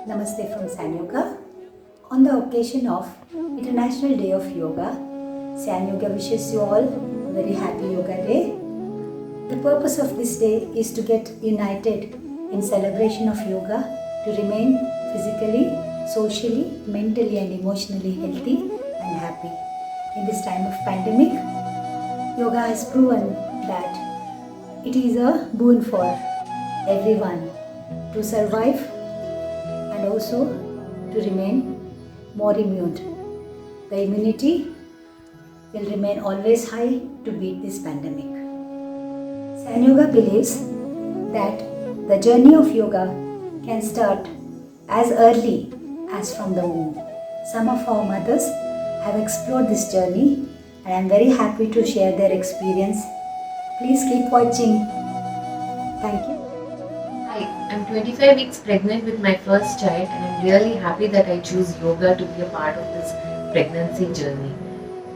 Namaste from San Yoga. On the occasion of International Day of Yoga, San Yoga wishes you all a very happy Yoga Day. The purpose of this day is to get united in celebration of yoga to remain physically, socially, mentally and emotionally healthy and happy. In this time of pandemic, yoga has proven that it is a boon for everyone to survive and also to remain more immune. The immunity will remain always high to beat this pandemic. San Yoga believes that the journey of yoga can start as early as from the womb. Some of our mothers have explored this journey and I am very happy to share their experience. Please keep watching. Thank you. Hi, I'm 25 weeks pregnant with my first child and I'm really happy that I choose yoga to be a part of this pregnancy journey.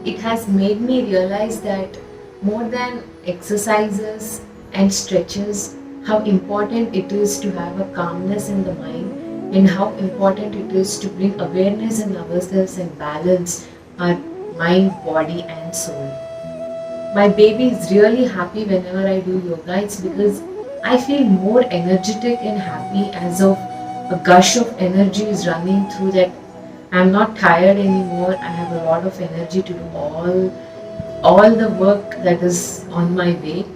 It has made me realize that more than exercises and stretches, how important it is to have a calmness in the mind and how important it is to bring awareness in ourselves and balance our mind, body and soul. My baby is really happy whenever I do yoga. It's because I feel more energetic and happy, as of a gush of energy is running through that. I'm not tired anymore. I have a lot of energy to do all the work that is on my way.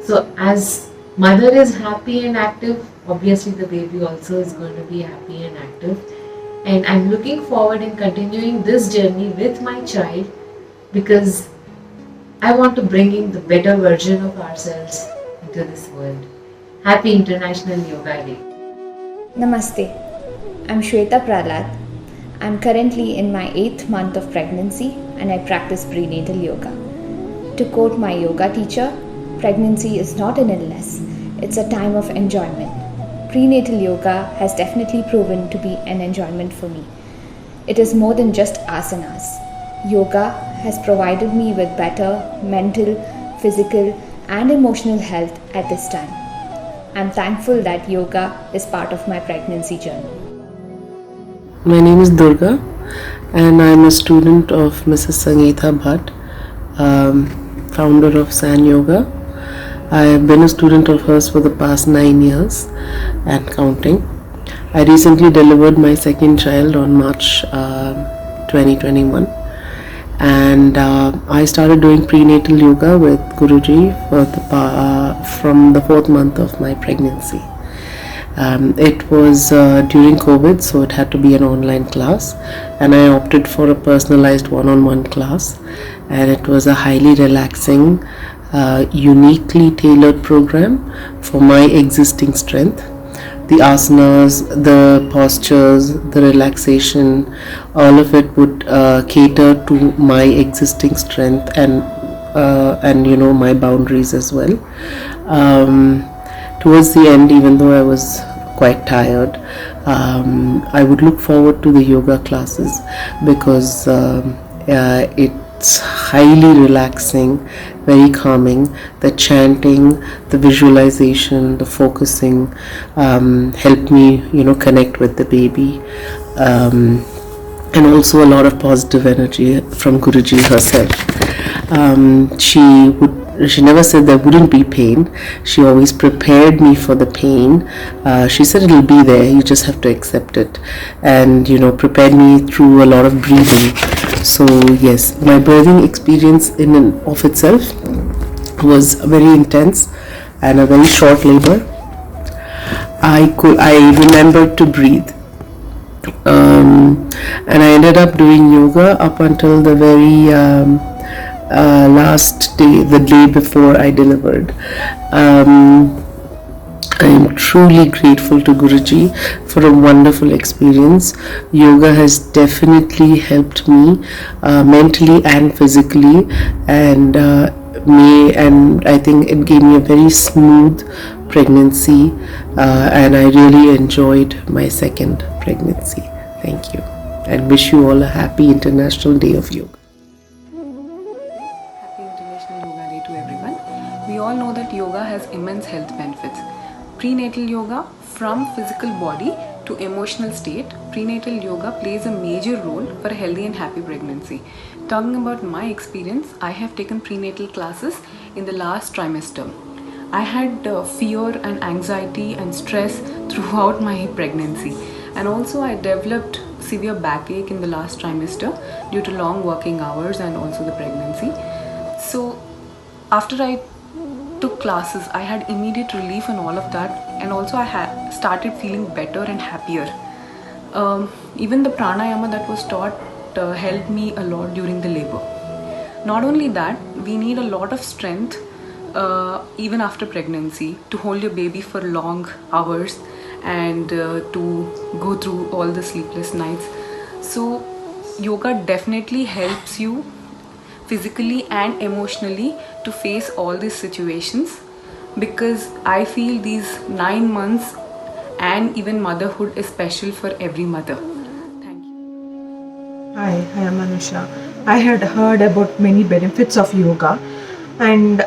So as mother is happy and active, obviously the baby also is going to be happy and active. And I'm looking forward in continuing this journey with my child because I want to bring in the better version of ourselves into this world. Happy International Yoga Day. Namaste. I'm Shweta Prahlad. I'm currently in my 8th month of pregnancy and I practice prenatal yoga. To quote my yoga teacher, pregnancy is not an illness, it's a time of enjoyment. Prenatal yoga has definitely proven to be an enjoyment for me. It is more than just asanas. Yoga has provided me with better mental, physical and emotional health at this time. I'm thankful that yoga is part of my pregnancy journey. My name is Durga and I'm a student of Mrs. Sangeeta Bhatt, founder of San Yoga. I have been a student of hers for the past 9 years and counting. I recently delivered my second child on March 2021 and I started doing prenatal yoga with Guruji from the 4th month of my pregnancy. It was during COVID, so it had to be an online class and I opted for a personalized one-on-one class, and it was a highly relaxing, uniquely tailored program for my existing strength. The asanas, the postures, the relaxation, all of it would cater to my existing strength and my boundaries as well. Towards the end, even though I was quite tired, I would look forward to the yoga classes because it's highly relaxing, very calming. The chanting, the visualization, the focusing helped me, connect with the baby. And also a lot of positive energy from Guruji herself. She never said there wouldn't be pain. She always prepared me for the pain. She said it'll be there, you just have to accept it. And, prepared me through a lot of breathing. So yes, my birthing experience in and of itself was very intense and a very short labor. I remembered to breathe. And I ended up doing yoga up until the very last day, the day before I delivered. I am truly grateful to Guruji for a wonderful experience. Yoga has definitely helped me mentally and physically, and I think it gave me a very smooth pregnancy, and I really enjoyed my second pregnancy. Thank you, and wish you all a happy International Day of Yoga. Happy International Yoga Day to everyone. We all know that yoga has immense health benefits. Prenatal yoga from physical body to emotional state, prenatal yoga plays a major role for a healthy and happy pregnancy. Talking about my experience, I have taken prenatal classes in the last trimester. I had fear and anxiety and stress throughout my pregnancy, and also I developed severe backache in the last trimester due to long working hours and also the pregnancy. So after I took classes, I had immediate relief on all of that, and also I started feeling better and happier. Even the pranayama that was taught helped me a lot during the labor. Not only that, we need a lot of strength even after pregnancy to hold your baby for long hours and to go through all the sleepless nights. So yoga definitely helps you physically and emotionally to face all these situations, because I feel these 9 months and even motherhood is special for every mother. Thank you. Hi, I am Anusha. I had heard about many benefits of yoga, and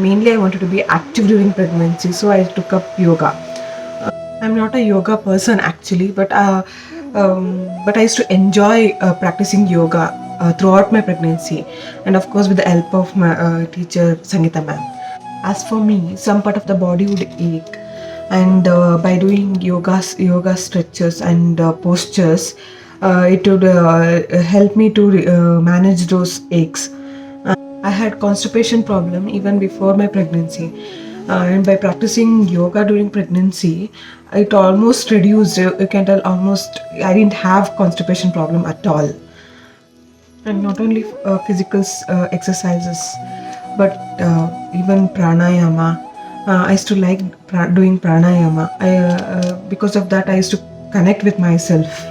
mainly I wanted to be active during pregnancy, so I took up yoga. I'm not a yoga person actually, but I used to enjoy practicing yoga throughout my pregnancy, and of course with the help of my teacher Sangeeta ma'am. As for me, some part of the body would ache, and by doing yoga stretches and postures, it would help me to manage those aches. I had constipation problem even before my pregnancy, and by practicing yoga during pregnancy, it almost reduced. You can tell almost I didn't have constipation problem at all. And not only physical exercises, but even pranayama. I used to like doing pranayama. Because of that, I used to connect with myself,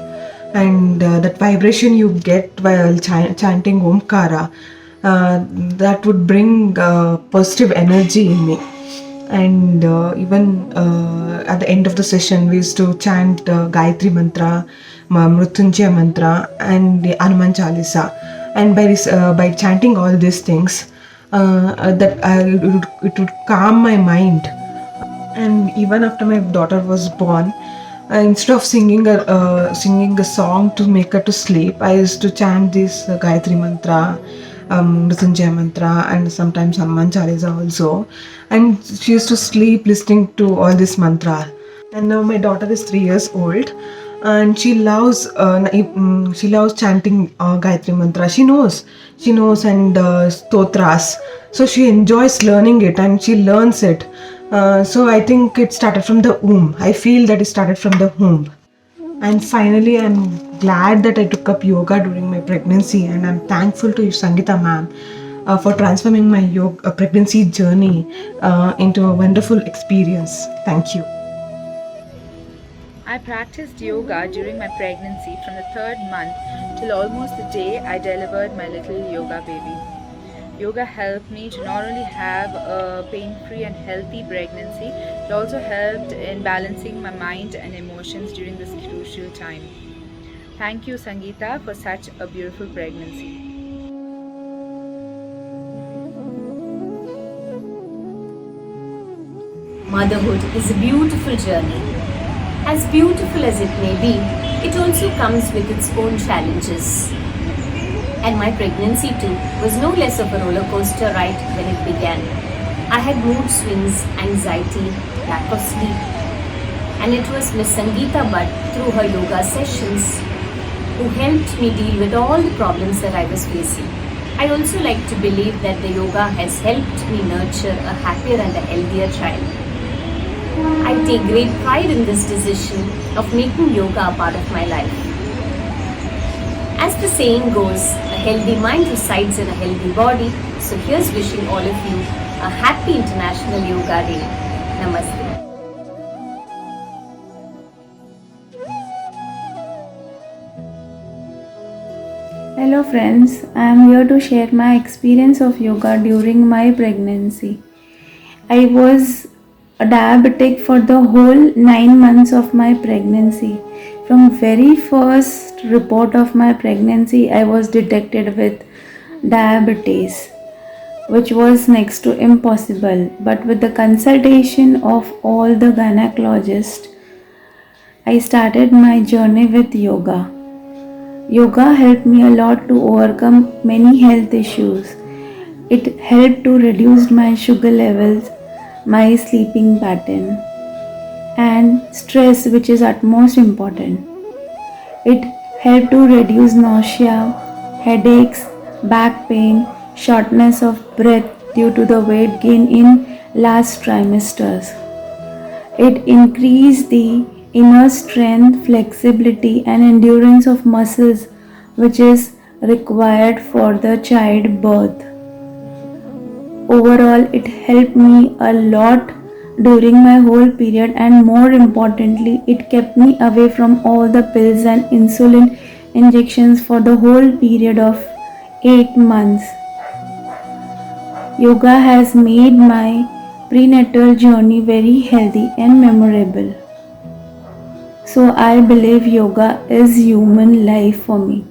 and that vibration you get while chanting Omkara, that would bring positive energy in me. And even at the end of the session, we used to chant Gayatri Mantra, Mrutyunjaya Mantra, and the Hanuman Chalisa. And by chanting all these things, it would calm my mind. And even after my daughter was born, instead of singing a song to make her to sleep, I used to chant this Gayatri Mantra, Mrutyunjaya Mantra, and sometimes Hanuman Chalisa also. And she used to sleep listening to all this mantra. And now my daughter is 3 years old, and she loves chanting Gayatri Mantra. She knows, and stotras. So she enjoys learning it, and she learns it. So I think it started from the womb. I feel that it started from the womb. And finally, I'm glad that I took up yoga during my pregnancy, and I'm thankful to Sangeeta ma'am for transforming my yoga pregnancy journey into a wonderful experience. Thank you. I practiced yoga during my pregnancy from the 3rd month till almost the day I delivered my little yoga baby. Yoga helped me to not only have a pain-free and healthy pregnancy, it also helped in balancing my mind and emotions during this crucial time. Thank you, Sangeeta, for such a beautiful pregnancy. Motherhood is a beautiful journey. As beautiful as it may be, it also comes with its own challenges. And my pregnancy too was no less of a roller coaster ride when it began. I had mood swings, anxiety, lack of sleep. And it was Miss Sangeeta Bhatt through her yoga sessions who helped me deal with all the problems that I was facing. I also like to believe that the yoga has helped me nurture a happier and a healthier child. I take great pride in this decision of making yoga a part of my life. As the saying goes, a healthy mind resides in a healthy body. So here's wishing all of you a happy International Yoga Day. Namaste. Hello friends, I am here to share my experience of yoga during my pregnancy. I was a diabetic for the whole 9 months of my pregnancy. From very first report of my pregnancy, I was detected with diabetes, which was next to impossible. But with the consultation of all the gynecologists, I started my journey with yoga. Yoga helped me a lot to overcome many health issues. It helped to reduce my sugar levels, my sleeping pattern, and stress, which is utmost important. It helped to reduce nausea, headaches, back pain, shortness of breath due to the weight gain in last trimesters. It increased the inner strength, flexibility, and endurance of muscles, which is required for the childbirth. Overall, it helped me a lot during my whole period, and more importantly, it kept me away from all the pills and insulin injections for the whole period of 8 months. Yoga has made my prenatal journey very healthy and memorable. So I believe yoga is human life for me.